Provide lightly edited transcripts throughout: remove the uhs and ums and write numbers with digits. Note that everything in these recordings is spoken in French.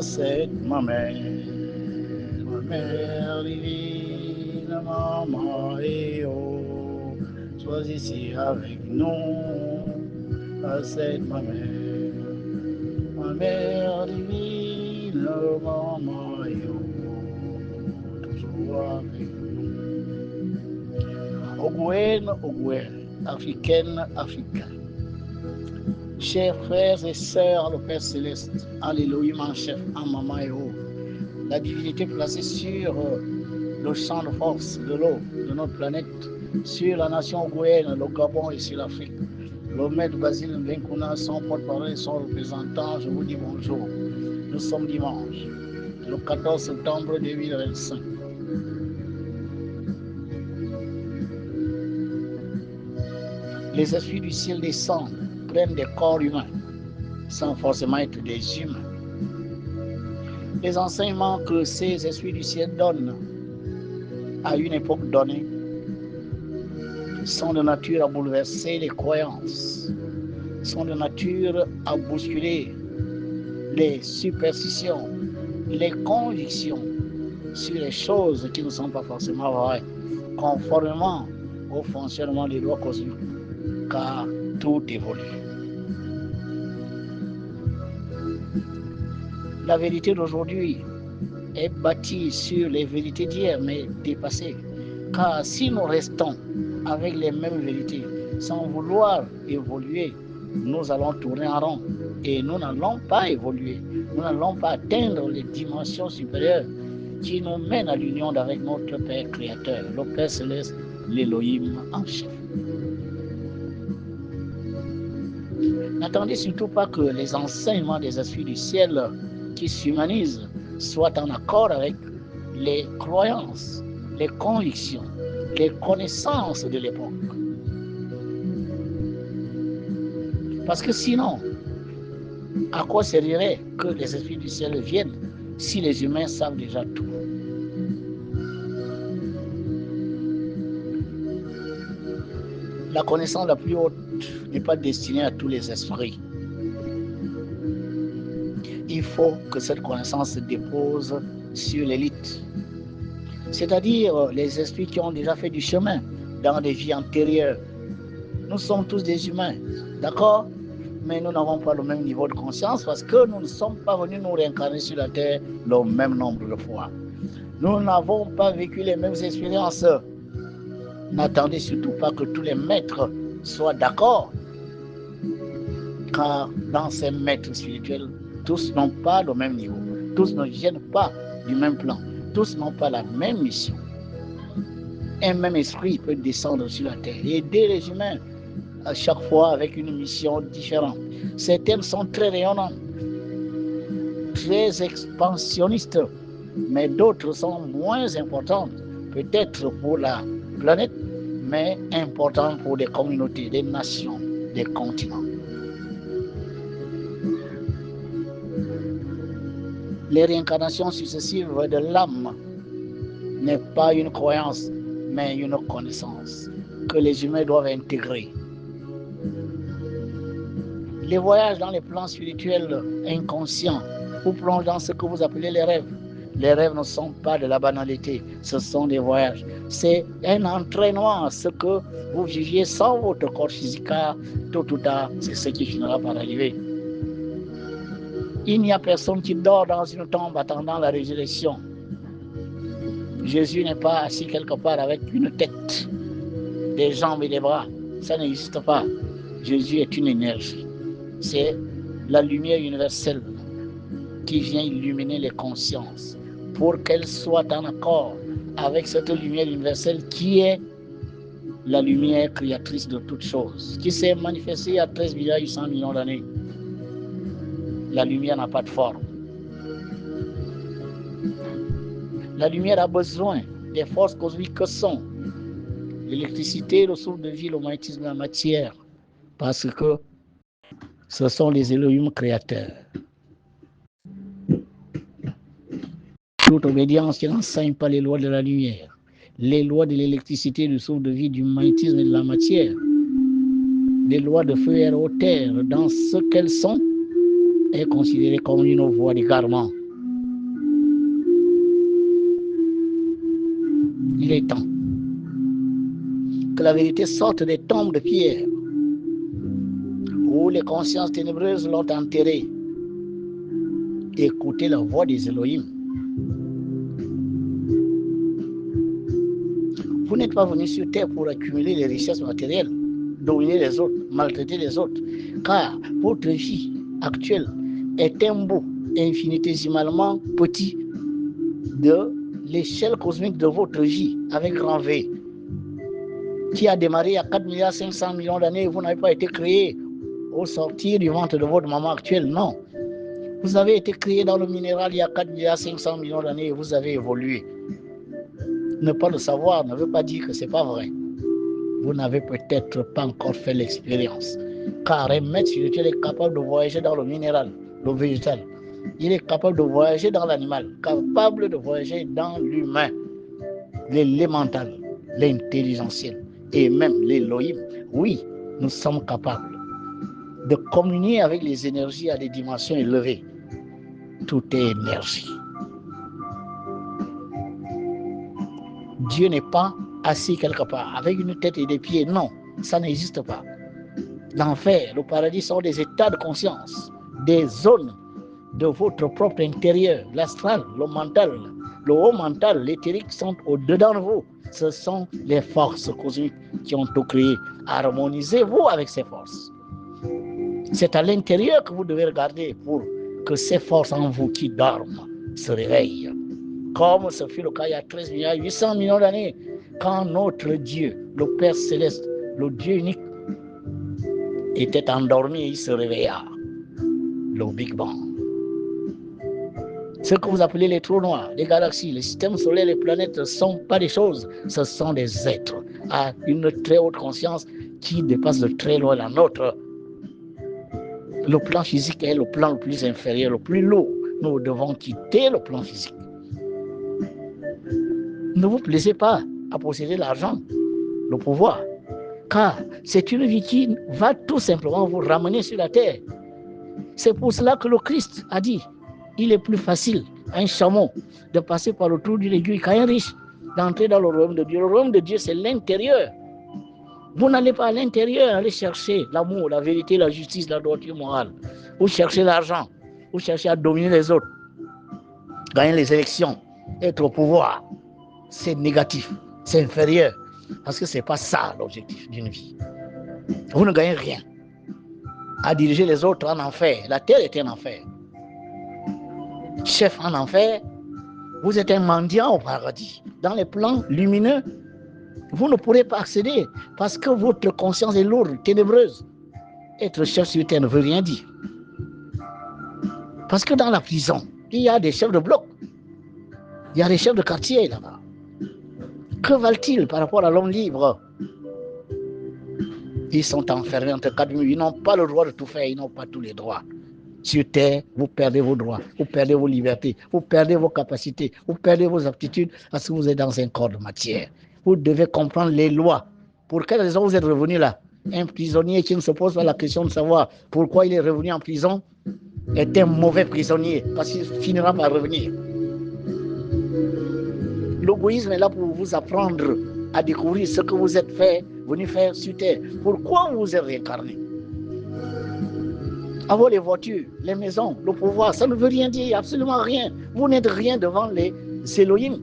c'est ma mère divine, maman et oh, sois ici avec nous, c'est ma mère divine, maman et oh, toujours avec nous. Ogouenne, africaine, africain. Chers frères et sœurs, le Père Céleste, Alléluia, en chef, en maman et oh, la divinité placée sur le champ de force de l'eau de notre planète, sur la nation ogouenne, le Gabon et sur l'Afrique. Le maître Basile Mbenkouna, son porte-parole et son représentant, je vous dis bonjour. Nous sommes dimanche, le 14 septembre 2025. Les esprits du ciel descendent, prennent des corps humains, sans forcément être des humains. Les enseignements que ces esprits du ciel donnent à une époque donnée sont de nature à bouleverser les croyances, sont de nature à bousculer les superstitions, les convictions sur les choses qui ne sont pas forcément vraies, conformément au fonctionnement des lois cosmiques, car tout évolue. La vérité d'aujourd'hui est bâtie sur les vérités d'hier, mais dépassées. Car si nous restons avec les mêmes vérités, sans vouloir évoluer, nous allons tourner en rond et nous n'allons pas évoluer. Nous n'allons pas atteindre les dimensions supérieures qui nous mènent à l'union avec notre Père Créateur, le Père Céleste, l'Élohim en chef. N'attendez surtout pas que les enseignements des esprits du ciel qui s'humanisent soient en accord avec les croyances, les convictions, les connaissances de l'époque. Parce que sinon, à quoi servirait que les esprits du ciel viennent si les humains savent déjà tout? La connaissance la plus haute n'est pas destinée à tous les esprits. Il faut que cette connaissance se dépose sur l'élite, c'est-à-dire les esprits qui ont déjà fait du chemin dans des vies antérieures. Nous sommes tous des humains, d'accord? Mais nous n'avons pas le même niveau de conscience parce que nous ne sommes pas venus nous réincarner sur la terre le même nombre de fois. Nous n'avons pas vécu les mêmes expériences. N'attendez surtout pas que tous les maîtres soient d'accord, car dans ces maîtres spirituels, tous n'ont pas le même niveau, tous ne viennent pas du même plan, tous n'ont pas la même mission. Un même esprit peut descendre sur la terre et aider les humains à chaque fois avec une mission différente. Certaines sont très rayonnantes, très expansionnistes, mais d'autres sont moins importantes, peut-être pour la planète, mais importantes pour des communautés, des nations, des continents. Les réincarnations successives de l'âme n'est pas une croyance, mais une connaissance que les humains doivent intégrer. Les voyages dans les plans spirituels inconscients vous plongent dans ce que vous appelez les rêves. Les rêves ne sont pas de la banalité, ce sont des voyages. C'est un entraînement à ce que vous viviez sans votre corps physique, car tôt ou tard, c'est ce qui finira par arriver. Il n'y a personne qui dort dans une tombe attendant la résurrection. Jésus n'est pas assis quelque part avec une tête, des jambes et des bras. Ça n'existe pas. Jésus est une énergie. C'est la lumière universelle qui vient illuminer les consciences pour qu'elles soient en accord avec cette lumière universelle qui est la lumière créatrice de toutes choses, qui s'est manifestée il y a 13 millions d'années. La lumière n'a pas de forme. La lumière a besoin des forces cosmiques que sont l'électricité, le souffle de vie, le magnétisme, la matière, parce que ce sont les Elohim créateurs. Toute obédience qui n'enseigne pas les lois de la lumière, les lois de l'électricité, du souffle de vie, du magnétisme et de la matière, les lois de feu, air, eau, terre, dans ce qu'elles sont, est considérée comme une voie d'égarement, Il est temps que la vérité sorte des tombes de pierre où les consciences ténébreuses l'ont enterrée. Écoutez la voix des Elohim. Vous n'êtes pas venu sur terre pour accumuler les richesses matérielles, dominer les autres, maltraiter les autres, car votre vie actuelle est un bout infinitésimalement petit de l'échelle cosmique de votre vie avec grand V, qui a démarré à 4,5 milliards d'années. Vous n'avez pas été créé au sortir du ventre de votre maman actuelle, non. Vous avez été créé dans le minéral il y a 4,5 milliards d'années et vous avez évolué. Ne pas le savoir ne veut pas dire que ce n'est pas vrai. Vous n'avez peut-être pas encore fait l'expérience. Car un maître spirituel est capable de voyager dans le minéral, le végétal. Il est capable de voyager dans l'animal, capable de voyager dans l'humain, l'élémental, l'intelligentiel et même l'Élohim. Oui, nous sommes capables de communier avec les énergies à des dimensions élevées. Tout est énergie. Dieu n'est pas assis quelque part avec une tête et des pieds. Non, ça n'existe pas. L'enfer, le paradis sont des états de conscience, des zones de votre propre intérieur. L'astral, le mental, le haut mental, l'éthérique sont au-dedans de vous. Ce sont les forces cosmiques qui ont tout créé. Harmonisez-vous avec ces forces. C'est à l'intérieur que vous devez regarder pour que ces forces en vous qui dorment se réveillent. Comme ce fut le cas il y a 13,8 milliards d'années, quand notre Dieu, le Père Céleste, le Dieu unique, était endormi et il se réveilla. Le Big Bang. Ce que vous appelez les trous noirs, les galaxies, les systèmes solaires, les planètes ne sont pas des choses, ce sont des êtres à une très haute conscience qui dépasse de très loin la nôtre. Le plan physique est le plan le plus inférieur, le plus lourd. Nous devons quitter le plan physique. Ne vous plaisez pas à posséder l'argent, le pouvoir, car c'est une vie qui va tout simplement vous ramener sur la terre. C'est pour cela que le Christ a dit, il est plus facile à un chameau de passer par le trou d'une aiguille qu'à un riche d'entrer dans le royaume de Dieu. Le royaume de Dieu, c'est l'intérieur. Vous n'allez pas à l'intérieur aller chercher l'amour, la vérité, la justice, la droiture morale. Vous cherchez l'argent, vous cherchez à dominer les autres, gagner les élections, être au pouvoir. C'est négatif, c'est inférieur, parce que ce n'est pas ça l'objectif d'une vie. Vous ne gagnez rien à diriger les autres en enfer. La terre est un enfer. Chef en enfer, vous êtes un mendiant au paradis. Dans les plans lumineux, vous ne pourrez pas accéder parce que votre conscience est lourde, ténébreuse. Être chef sur terre ne veut rien dire. Parce que dans la prison, il y a des chefs de bloc, il y a des chefs de quartier là-bas. Que valent-ils par rapport à l'homme libre? Ils sont enfermés entre quatre murs, ils n'ont pas le droit de tout faire, ils n'ont pas tous les droits. Sur terre, vous perdez vos droits, vous perdez vos libertés, vous perdez vos capacités, vous perdez vos aptitudes parce que vous êtes dans un corps de matière. Vous devez comprendre les lois. Pour quelle raison vous êtes revenu là? Un prisonnier qui ne se pose pas la question de savoir pourquoi il est revenu en prison est un mauvais prisonnier parce qu'il finira par revenir. L'égoïsme est là pour vous apprendre à découvrir ce que vous êtes venu faire sur terre. Pourquoi vous êtes réincarné? Avoir les voitures, les maisons, le pouvoir, ça ne veut rien dire, absolument rien. Vous n'êtes rien devant les Elohim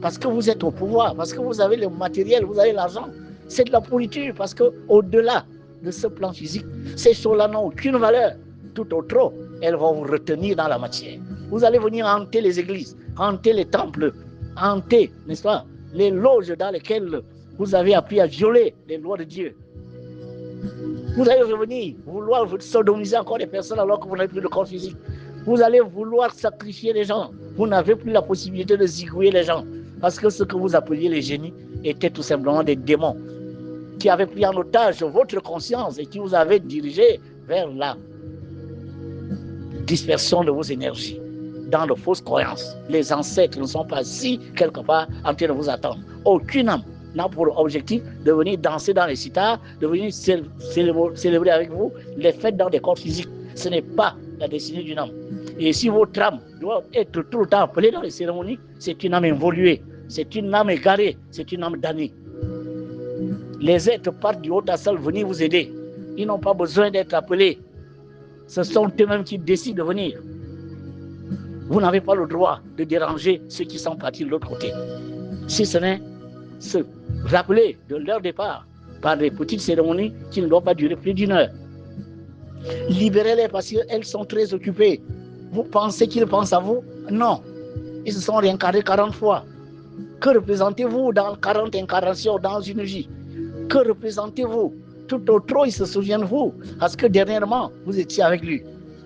parce que vous êtes au pouvoir, parce que vous avez le matériel, vous avez l'argent. C'est de la pourriture parce qu'au-delà de ce plan physique, ces choses-là n'ont aucune valeur. Tout au trop, elles vont vous retenir dans la matière. Vous allez venir hanter les églises, hanter les temples, hanter, n'est-ce pas, les loges dans lesquelles vous avez appris à violer les lois de Dieu. Vous allez revenir, vouloir sodomiser encore des personnes alors que vous n'avez plus de corps physique. Vous allez vouloir sacrifier les gens. Vous n'avez plus la possibilité de zigouiller les gens. Parce que ce que vous appeliez les génies étaient tout simplement des démons qui avaient pris en otage votre conscience et qui vous avaient dirigé vers la dispersion de vos énergies dans de fausses croyances. Les ancêtres ne sont pas assis quelque part en train de vous attendre. Aucune âme n'a pour objectif de venir danser dans les sitars, de venir célébrer avec vous les fêtes dans des corps physiques. Ce n'est pas la destinée d'une âme. Et si votre âme doit être tout le temps appelée dans les cérémonies, c'est une âme involuée. c'est une âme égarée, c'est une âme damnée. Les êtres partent du haut assaut venir vous aider. Ils n'ont pas besoin d'être appelés. Ce sont eux-mêmes qui décident de venir. Vous n'avez pas le droit de déranger ceux qui sont partis de l'autre côté. Si ce n'est se rappeler de leur départ par des petites cérémonies qui ne doivent pas durer plus d'1 heure. Libérez-les parce qu'elles sont très occupées. Vous pensez qu'ils pensent à vous? Non. Ils se sont réincarnés 40 fois. Que représentez-vous dans 40 incarnations dans une vie? Que représentez-vous? Tout autre, il se souvient de vous. Parce que dernièrement, vous étiez avec lui.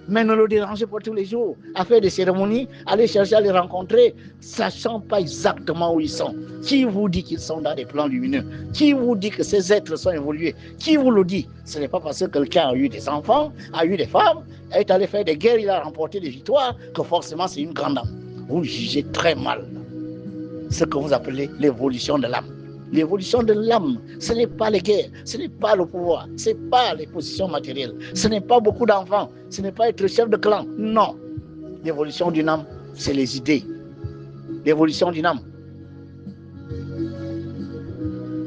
Mais ne le dérangez pas tous les jours. À faire des cérémonies, allez chercher à les rencontrer, sachant pas exactement où ils sont. Qui vous dit qu'ils sont dans des plans lumineux? Qui vous dit que ces êtres sont évolués? Qui vous le dit? Ce n'est pas parce que quelqu'un a eu des enfants, a eu des femmes, est allé faire des guerres, il a remporté des victoires, que forcément c'est une grande âme. Vous jugez très mal ce que vous appelez l'évolution de l'âme. L'évolution de l'âme, ce n'est pas les guerres, ce n'est pas le pouvoir, ce n'est pas les positions matérielles, ce n'est pas beaucoup d'enfants, ce n'est pas être chef de clan. Non. L'évolution d'une âme, c'est les idées. L'évolution d'une âme,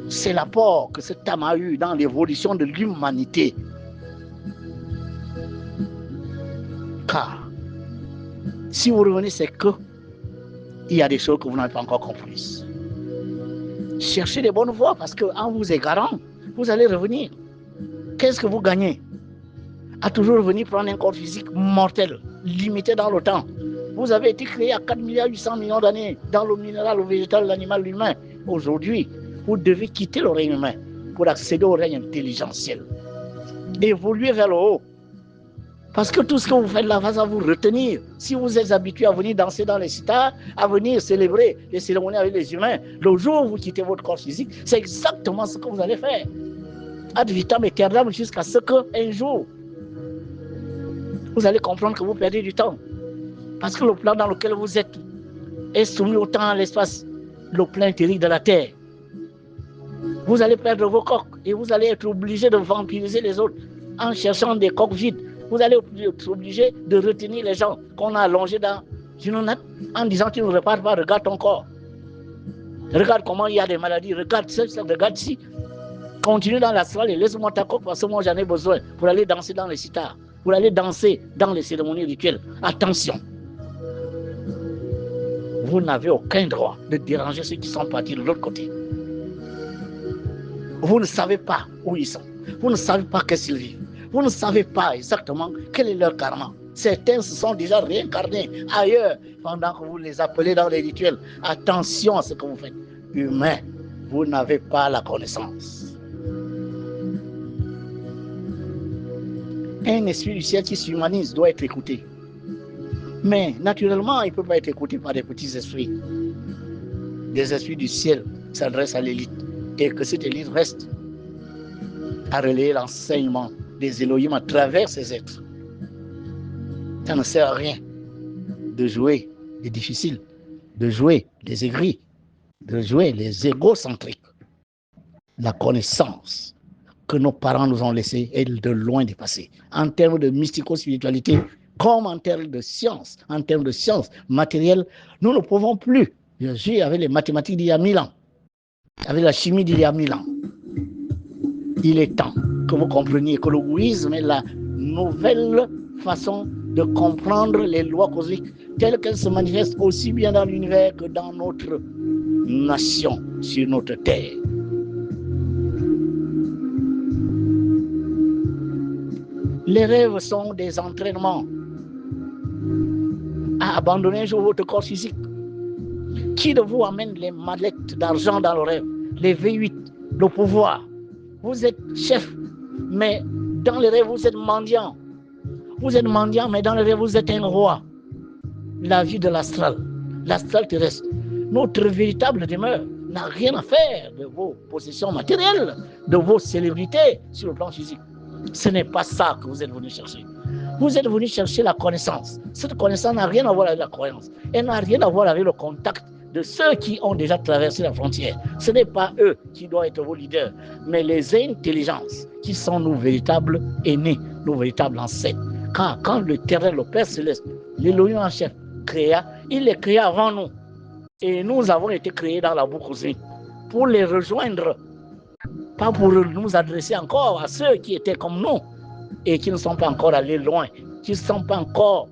c'est l'apport que cette âme a eu dans l'évolution de l'humanité. Car si vous revenez, c'est que il y a des choses que vous n'avez pas encore comprises. Cherchez les bonnes voies parce qu'en vous égarant, vous allez revenir. Qu'est-ce que vous gagnez à toujours venir prendre un corps physique mortel, limité dans le temps? Vous avez été créé à 4,8 milliards d'années dans le minéral, le végétal, l'animal, l'humain. Aujourd'hui, vous devez quitter le règne humain pour accéder au règne intelligentiel. Évoluer vers le haut. Parce que tout ce que vous faites là va vous retenir. Si vous êtes habitué à venir danser dans les cités, à venir célébrer les cérémonies avec les humains, le jour où vous quittez votre corps physique, c'est exactement ce que vous allez faire. Ad vitam aeternam, jusqu'à ce qu'un jour, vous allez comprendre que vous perdez du temps. Parce que le plan dans lequel vous êtes est soumis au temps et à l'espace, le plan intérieur de la Terre. Vous allez perdre vos coques et vous allez être obligé de vampiriser les autres en cherchant des coques vides. Vous allez être obligé de retenir les gens qu'on a allongés dans une natte en disant tu ne repars pas, regarde ton corps. Regarde comment il y a des maladies, regarde ça, regarde ci. Continue dans l'astral et laisse-moi ta coque parce que moi j'en ai besoin pour aller danser dans les sitars, pour aller danser dans les cérémonies rituelles. Attention. Vous n'avez aucun droit de déranger ceux qui sont partis de l'autre côté. Vous ne savez pas où ils sont. Vous ne savez pas qu'est-ce qu'ils vivent. Vous ne savez pas exactement quel est leur karma. Certains se sont déjà réincarnés ailleurs pendant que vous les appelez dans les rituels. Attention à ce que vous faites. Humain, vous n'avez pas la connaissance. Un esprit du ciel qui s'humanise doit être écouté. Mais naturellement, il ne peut pas être écouté par des petits esprits. Des esprits du ciel s'adressent à l'élite. Et que cette élite reste à relayer l'enseignement des Elohim à travers ces êtres. Ça ne sert à rien de jouer les difficiles, de jouer les aigris, de jouer les égocentriques. La connaissance que nos parents nous ont laissée est de loin dépassée. En termes de mystico-spiritualité, comme en termes de science, matérielle, nous ne pouvons plus jouer avec les mathématiques d'il y a 1000 ans, avec la chimie d'il y a 1000 ans. Il est temps que vous compreniez que le wouisme est la nouvelle façon de comprendre les lois cosmiques telles qu'elles se manifestent aussi bien dans l'univers que dans notre nation, sur notre terre. Les rêves sont des entraînements à abandonner un jour votre corps physique. Qui de vous amène les mallettes d'argent dans le rêve, les V8, le pouvoir? Vous êtes chef, mais dans les rêves, vous êtes mendiant. Vous êtes mendiant, mais dans les rêves, vous êtes un roi. La vie de l'astral terrestre, notre véritable demeure n'a rien à faire de vos possessions matérielles, de vos célébrités sur le plan physique. Ce n'est pas ça que vous êtes venu chercher. Vous êtes venu chercher la connaissance. Cette connaissance n'a rien à voir avec la croyance. Elle n'a rien à voir avec le contact de ceux qui ont déjà traversé la frontière. Ce n'est pas eux qui doivent être vos leaders, mais les intelligences qui sont nos véritables aînés, nos véritables ancêtres. Quand le terrain, le Père Céleste, l'Élohim en chef, créa, il les créa avant nous. Et nous avons été créés dans la boue cosmique pour les rejoindre, pas pour nous adresser encore à ceux qui étaient comme nous et qui ne sont pas encore allés loin, qui ne sont pas encore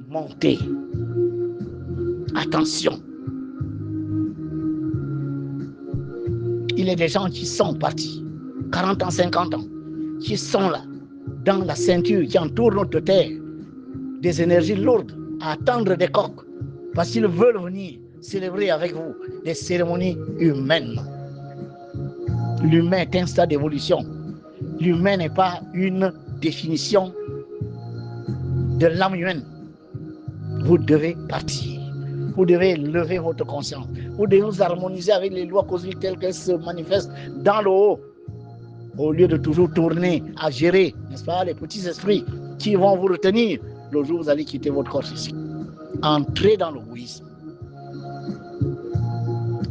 montés. Attention. Il y a des gens qui sont partis, 40 ans, 50 ans, qui sont là, dans la ceinture qui entoure notre terre, des énergies lourdes, à attendre des coques, parce qu'ils veulent venir célébrer avec vous des cérémonies humaines. L'humain est un stade d'évolution. L'humain n'est pas une définition de l'âme humaine. Vous devez partir. Vous devez lever votre conscience. Vous devez vous harmoniser avec les lois cosmiques telles qu'elles se manifestent dans le haut. Au lieu de toujours tourner à gérer, n'est-ce pas, les petits esprits qui vont vous retenir le jour où vous allez quitter votre corps physique. Entrez dans l'égoïsme.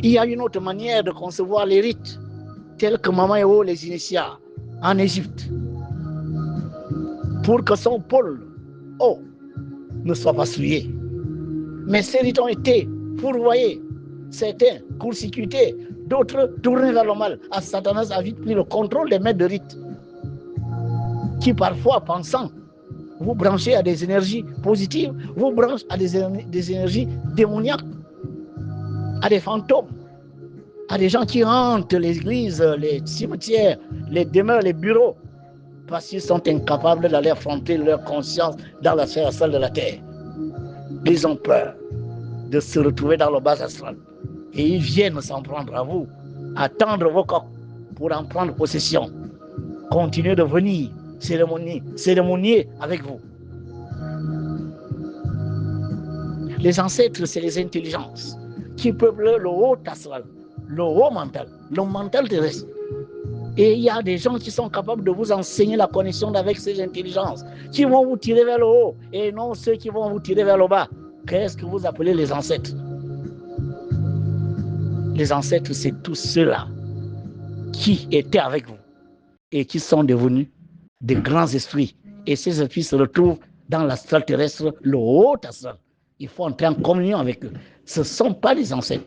Il y a une autre manière de concevoir les rites, tels que Mama Eo les initia en Égypte, pour que son pôle haut ne soit pas souillé. Mais ces rites ont été fourvoyés, certains court-circuités, d'autres tournés vers le mal. Satanas a vite pris le contrôle des maîtres de rites, qui parfois, pensant vous branchez à des énergies positives, vous branchez à des énergies démoniaques, à des fantômes, à des gens qui hantent les églises, les cimetières, les demeures, les bureaux, parce qu'ils sont incapables d'aller affronter leur conscience dans la sphère astrale de la terre. Ils ont peur de se retrouver dans le bas astral. Et ils viennent s'en prendre à vous, attendre vos coques pour en prendre possession. Continuez de venir cérémonier avec vous. Les ancêtres, c'est les intelligences qui peuplent le haut astral, le haut mental, le mental terrestre. Et il y a des gens qui sont capables de vous enseigner la connexion avec ces intelligences, qui vont vous tirer vers le haut et non ceux qui vont vous tirer vers le bas. Qu'est-ce que vous appelez les ancêtres? Les ancêtres, c'est tous ceux-là qui étaient avec vous et qui sont devenus des grands esprits. Et ces esprits se retrouvent dans l'astral terrestre, le haut astral. Il faut entrer en communion avec eux. Ce ne sont pas les ancêtres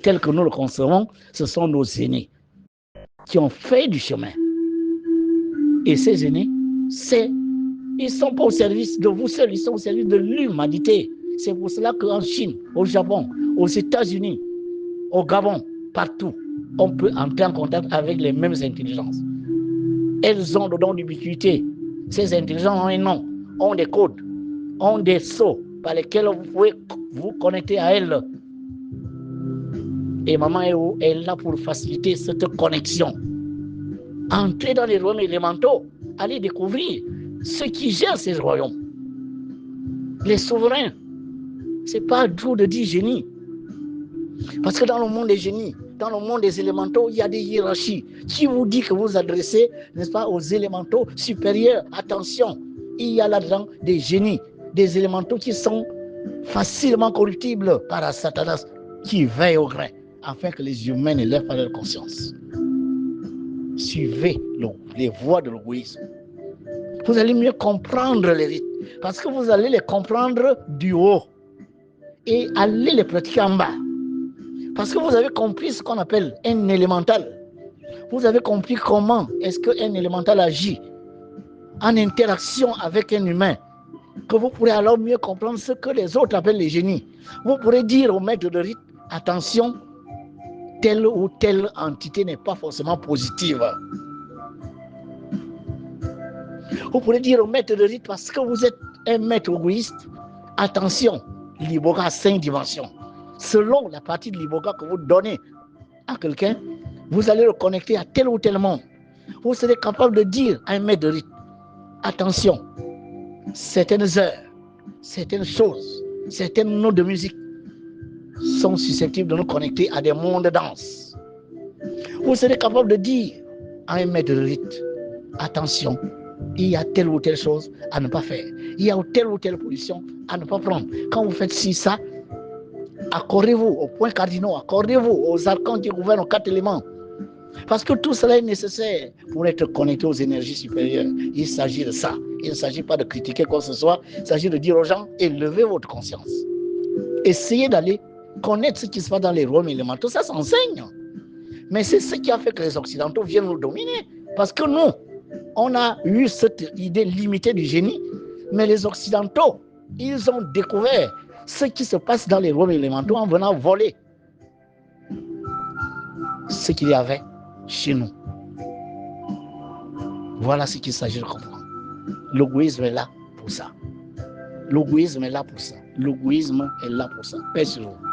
tels que nous le concevons, ce sont nos aînés qui ont fait du chemin. Et ces aînés, ils ne sont pas au service de vous seuls, ils sont au service de l'humanité. C'est pour cela qu'en Chine, au Japon, aux États-Unis, au Gabon, partout, on peut entrer en contact avec les mêmes intelligences. Elles ont le don d'ubiquité. Ces intelligences ont un nom, ont des codes, ont des sceaux par lesquels vous pouvez vous connecter à elles. Et Maman Eo est là pour faciliter cette connexion. Entrez dans les royaumes élémentaux, allez découvrir ceux qui gèrent ces royaumes. Les souverains, ce n'est pas tout de dire génie. Parce que dans le monde des génies, dans le monde des élémentaux, il y a des hiérarchies. Qui vous dit que vous adressez, n'est-ce pas, aux élémentaux supérieurs? Attention, il y a là-dedans des génies, des élémentaux qui sont facilement corruptibles par Satanas, qui veille au grain, afin que les humains ne lèvent pas leur conscience. Suivez les voies de l'égoïsme. Vous allez mieux comprendre les rites, parce que vous allez les comprendre du haut et allez les pratiquer en bas. Parce que vous avez compris ce qu'on appelle un élémental. Vous avez compris comment est-ce qu'un élémental agit en interaction avec un humain, que vous pourrez alors mieux comprendre ce que les autres appellent les génies. Vous pourrez dire au maître de rite, attention, telle ou telle entité n'est pas forcément positive. Vous pourrez dire au maître de rite, parce que vous êtes un maître égoïste, attention, l'iboga a 5 dimensions. Selon la partie de l'iboga que vous donnez à quelqu'un, vous allez le connecter à tel ou tel monde. Vous serez capable de dire à un maître de rite, attention, certaines heures, certaines choses, certaines notes de musique sont susceptibles de nous connecter à des mondes denses. Vous serez capable de dire à un maître de rite, attention, il y a telle ou telle chose à ne pas faire. Il y a telle ou telle position à ne pas prendre. Quand vous faites ci, ça, accordez-vous aux points cardinaux, accordez-vous aux arcans qui gouvernent aux 4 éléments. Parce que tout cela est nécessaire pour être connecté aux énergies supérieures. Il s'agit de ça. Il ne s'agit pas de critiquer quoi que ce soit. Il s'agit de dire aux gens, élevez votre conscience. Essayez d'aller connaître ce qui se passe dans les royaumes élémentaux, ça s'enseigne. Mais c'est ce qui a fait que les Occidentaux viennent nous dominer. Parce que nous, on a eu cette idée limitée du génie, mais les Occidentaux, ils ont découvert ce qui se passe dans les royaumes élémentaux en venant voler ce qu'il y avait chez nous. Voilà ce qu'il s'agit de comprendre. L'égoïsme est là pour ça. L'égoïsme est là pour ça. L'égoïsme est là pour ça. Paix sur vous.